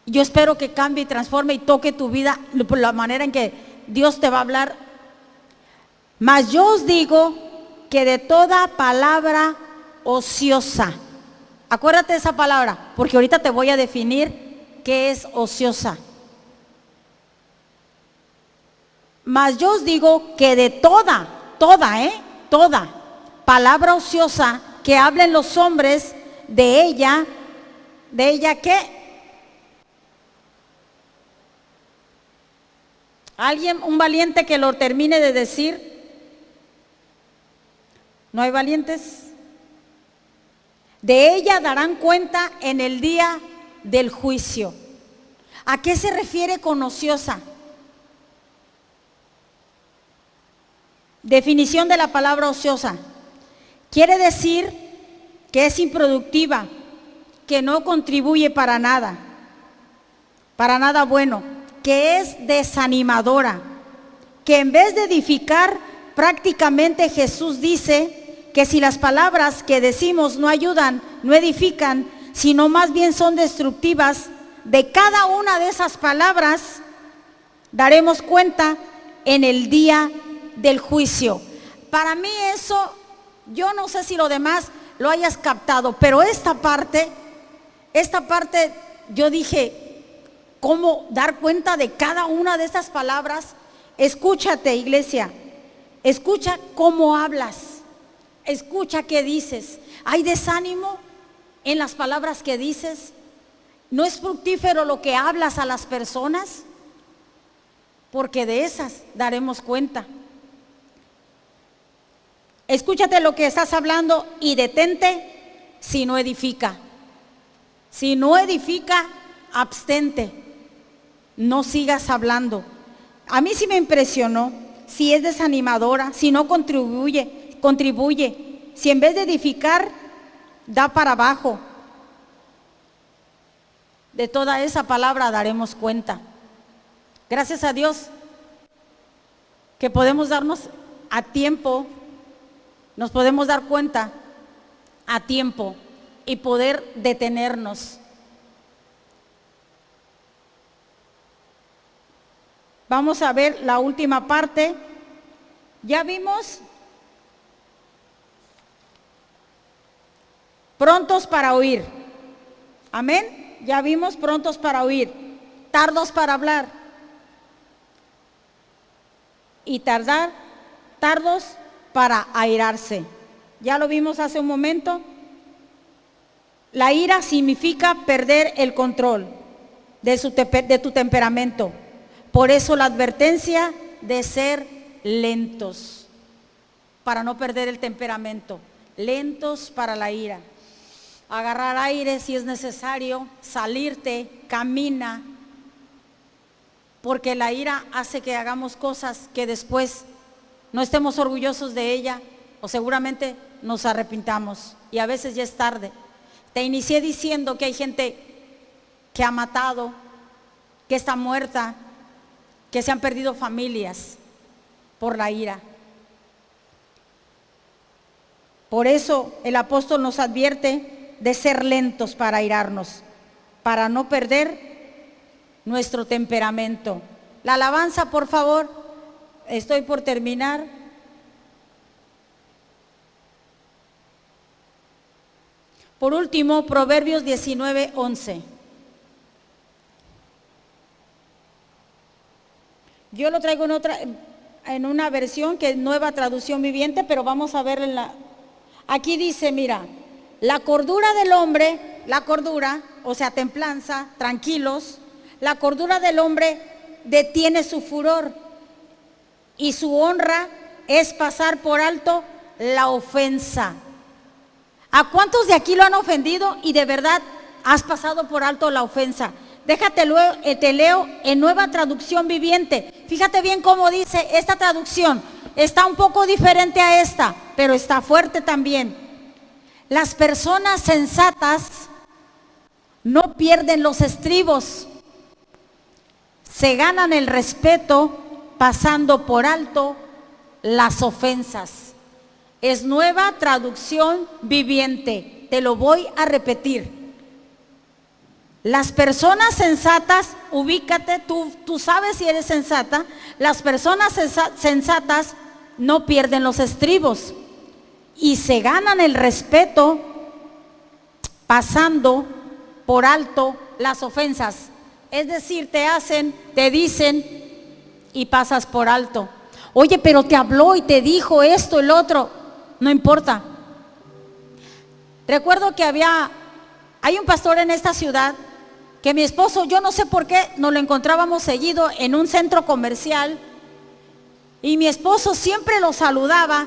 Yo espero que cambie y transforme y toque tu vida por la manera en que Dios te va a hablar. Mas yo os digo que de toda palabra ociosa, acuérdate de esa palabra, porque ahorita te voy a definir qué es ociosa. Mas yo os digo que de toda palabra ociosa que hablen los hombres, de ella ¿qué? ¿Alguien, un valiente que lo termine de decir? ¿No hay valientes? De ella darán cuenta en el día del juicio. ¿A qué se refiere con ociosa? Definición de la palabra ociosa. Quiere decir que es improductiva, que no contribuye para nada bueno, que es desanimadora, que en vez de edificar prácticamente Jesús dice que si las palabras que decimos no ayudan, no edifican, sino más bien son destructivas, de cada una de esas palabras daremos cuenta en el día del juicio. Para mí eso, yo no sé si lo demás lo hayas captado, pero esta parte, yo dije, ¿cómo dar cuenta de cada una de estas palabras? Escúchate, iglesia, escucha cómo hablas, escucha qué dices. ¿Hay desánimo en las palabras que dices? ¿No es fructífero lo que hablas a las personas? Porque de esas daremos cuenta. Escúchate lo que estás hablando y detente si no edifica. Si no edifica, abstente. No sigas hablando. A mí sí me impresionó. Si es desanimadora, si no contribuye. Si en vez de edificar, da para abajo. De toda esa palabra daremos cuenta. Gracias a Dios que podemos darnos a tiempo, nos podemos dar cuenta a tiempo y poder detenernos. Vamos a ver la última parte. Ya vimos prontos para oír. Amén. Ya vimos prontos para oír, tardos para hablar y tardos para airarse. Ya lo vimos hace un momento. La ira significa perder el control de tu temperamento. Por eso la advertencia de ser lentos, para no perder el temperamento, lentos para la ira. Agarrar aire si es necesario, salirte, camina, porque la ira hace que hagamos cosas que después no estemos orgullosos de ella o seguramente nos arrepintamos y a veces ya es tarde. Te inicié diciendo que hay gente que ha matado, que está muerta, que se han perdido familias por la ira. Por eso el apóstol nos advierte de ser lentos para airarnos, para no perder nuestro temperamento. La alabanza, por favor, estoy por terminar. Por último, Proverbios 19:11. Yo lo traigo en una versión que es Nueva Traducción Viviente, pero vamos a ver aquí dice, mira, la cordura del hombre, o sea, templanza, tranquilos, la cordura del hombre detiene su furor y su honra es pasar por alto la ofensa. ¿A cuántos de aquí lo han ofendido y de verdad has pasado por alto la ofensa? Te leo en Nueva Traducción Viviente. Fíjate bien cómo dice esta traducción. Está un poco diferente a esta, pero está fuerte también. Las personas sensatas no pierden los estribos, se ganan el respeto pasando por alto las ofensas. Es Nueva Traducción Viviente. Te lo voy a repetir. Las personas sensatas, ubícate, tú sabes si eres sensata. Las personas sensatas no pierden los estribos y se ganan el respeto pasando por alto las ofensas. Es decir, te dicen y pasas por alto. Oye, pero te habló y te dijo esto, el otro. No importa. Recuerdo que hay un pastor en esta ciudad que mi esposo, yo no sé por qué, nos lo encontrábamos seguido en un centro comercial y mi esposo siempre lo saludaba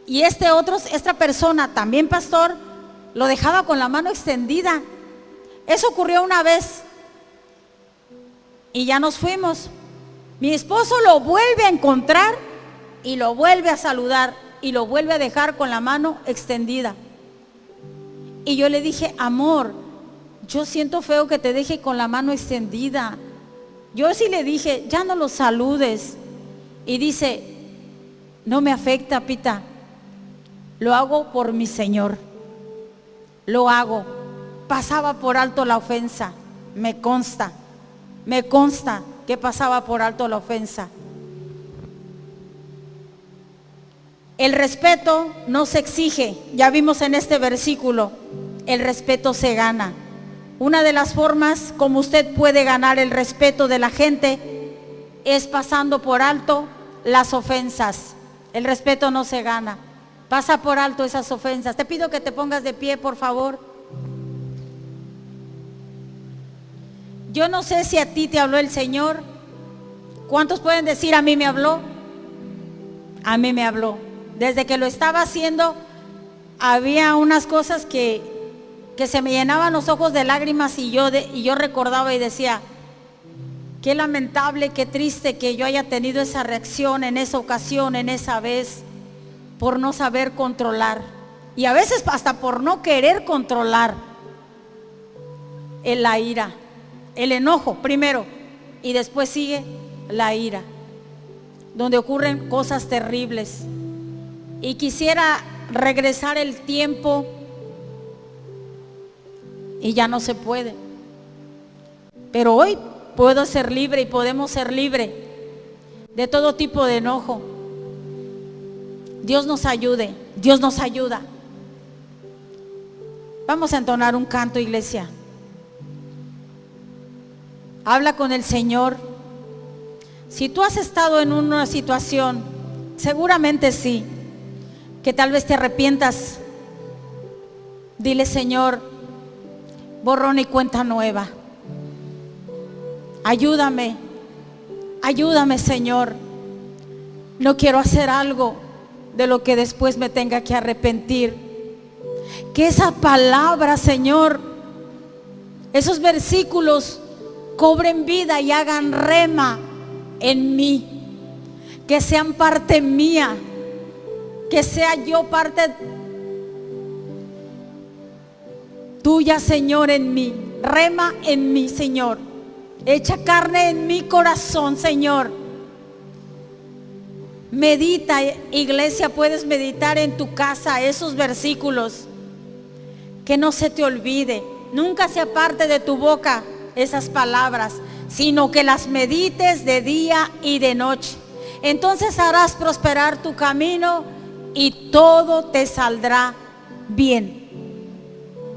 y esta persona, también pastor, lo dejaba con la mano extendida. Eso ocurrió una vez y ya nos fuimos. Mi esposo lo vuelve a encontrar y lo vuelve a saludar y lo vuelve a dejar con la mano extendida. Y yo le dije, amor, yo siento feo que te deje con la mano extendida. Yo sí le dije, ya no lo saludes. Y dice, no me afecta, Pita. Lo hago por mi Señor. Lo hago. Pasaba por alto la ofensa. Me consta que pasaba por alto la ofensa. El respeto no se exige, ya vimos en este versículo, el respeto se gana. Una de las formas como usted puede ganar el respeto de la gente es pasando por alto las ofensas. El respeto no se gana, pasa por alto esas ofensas. Te pido que te pongas de pie, por favor. Yo no sé si a ti te habló el Señor. ¿Cuántos pueden decir a mí me habló? A mí me habló. Desde que lo estaba haciendo, había unas cosas que se me llenaban los ojos de lágrimas y yo recordaba y decía, qué lamentable, qué triste que yo haya tenido esa reacción en esa ocasión, en esa vez, por no saber controlar. Y a veces hasta por no querer controlar la ira. El enojo primero y después sigue la ira, donde ocurren cosas terribles. Y quisiera regresar el tiempo y ya no se puede. Pero hoy puedo ser libre y podemos ser libres de todo tipo de enojo. Dios nos ayude, Dios nos ayuda. Vamos a entonar un canto, iglesia. Habla con el Señor. Si tú has estado en una situación, seguramente sí, que tal vez te arrepientas, dile, Señor, borrón y cuenta nueva. Ayúdame, ayúdame, Señor. No quiero hacer algo de lo que después me tenga que arrepentir. Que esa palabra, Señor, esos versículos cobren vida y hagan rema en mí, que sean parte mía, que sea yo parte tuya, Señor, en mí. Rema en mí, Señor. Echa carne en mi corazón, Señor. Medita, iglesia, puedes meditar en tu casa esos versículos. Que no se te olvide, nunca se aparte de tu boca esas palabras, sino que las medites de día y de noche. Entonces harás prosperar tu camino y todo te saldrá bien.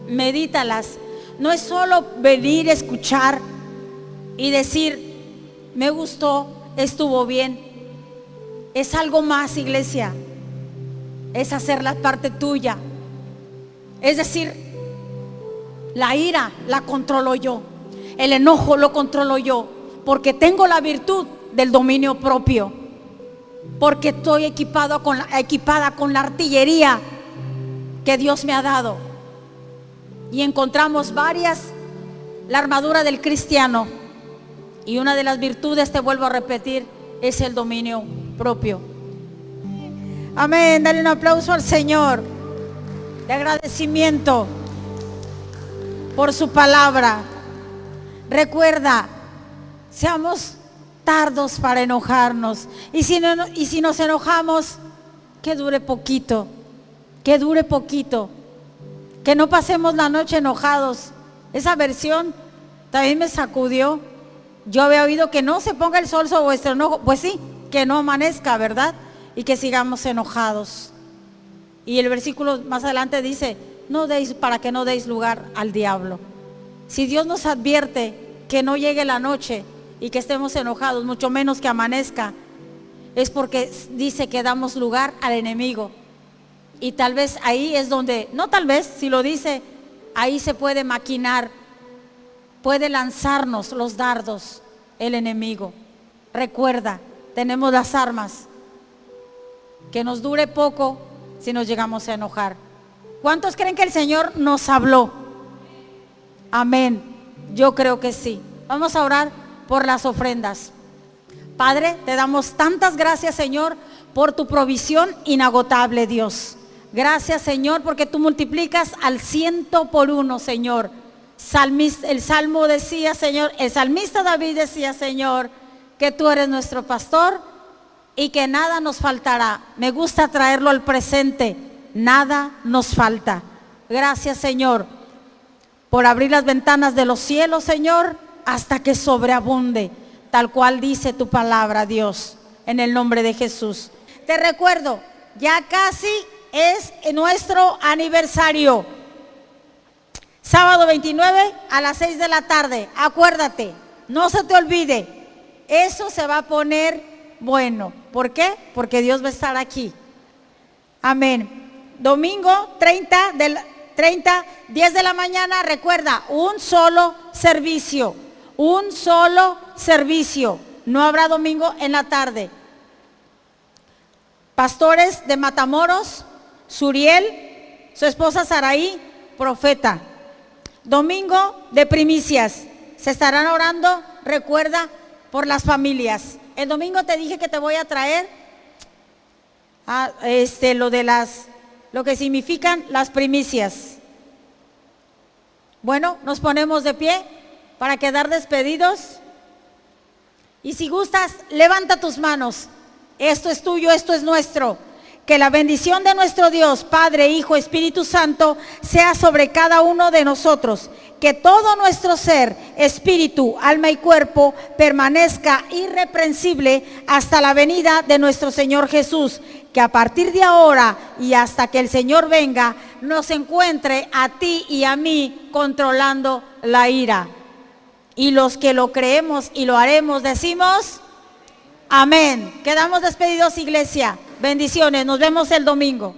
Medítalas. No es solo venir a escuchar y decir, me gustó, estuvo bien. Es algo más, iglesia. Es hacer la parte tuya. Es decir, la ira la controlo yo. El enojo lo controlo yo, porque tengo la virtud del dominio propio, porque estoy equipada con la artillería que Dios me ha dado. Y encontramos la armadura del cristiano, y una de las virtudes, te vuelvo a repetir, es el dominio propio. Amén, dale un aplauso al Señor de agradecimiento por su palabra. Recuerda, seamos tardos para enojarnos. Y si nos enojamos, que dure poquito. Que dure poquito. Que no pasemos la noche enojados. Esa versión también me sacudió. Yo había oído que no se ponga el sol sobre vuestro enojo. Pues sí, que no amanezca, ¿verdad? Y que sigamos enojados. Y el versículo más adelante dice, para que no deis lugar al diablo. Si Dios nos advierte que no llegue la noche y que estemos enojados, mucho menos que amanezca, es porque dice que damos lugar al enemigo. Y tal vez ahí es donde, no tal vez, si lo dice, ahí se puede maquinar, puede lanzarnos los dardos el enemigo. Recuerda, tenemos las armas. Que nos dure poco si nos llegamos a enojar. ¿Cuántos creen que el Señor nos habló? Amén. Yo creo que sí. Vamos a orar por las ofrendas. Padre, te damos tantas gracias, Señor, por tu provisión inagotable, Dios. Gracias, Señor, porque tú multiplicas al 100 por 1, Señor. El salmo decía, Señor, el salmista David decía, Señor, que tú eres nuestro pastor y que nada nos faltará. Me gusta traerlo al presente, nada nos falta. Gracias, Señor, por abrir las ventanas de los cielos, Señor, hasta que sobreabunde, tal cual dice tu palabra, Dios, en el nombre de Jesús. Te recuerdo, ya casi es nuestro aniversario. Sábado 29 a las 6 de la tarde. Acuérdate, no se te olvide. Eso se va a poner bueno. ¿Por qué? Porque Dios va a estar aquí. Amén. Domingo 10 de la mañana, recuerda, un solo servicio. Un solo servicio. No habrá domingo en la tarde. Pastores de Matamoros, Suriel, su esposa Saraí, profeta. Domingo de primicias. Se estarán orando, recuerda, por las familias. El domingo te dije que te voy a traer lo que significan las primicias. Bueno, nos ponemos de pie para quedar despedidos. Y si gustas, levanta tus manos. Esto es tuyo, esto es nuestro. Que la bendición de nuestro Dios, Padre, Hijo, Espíritu Santo, sea sobre cada uno de nosotros. Que todo nuestro ser, espíritu, alma y cuerpo permanezca irreprensible hasta la venida de nuestro Señor Jesús. Que a partir de ahora y hasta que el Señor venga, nos encuentre a ti y a mí controlando la ira. Y los que lo creemos y lo haremos, decimos amén. Quedamos despedidos, iglesia. Bendiciones, nos vemos el domingo.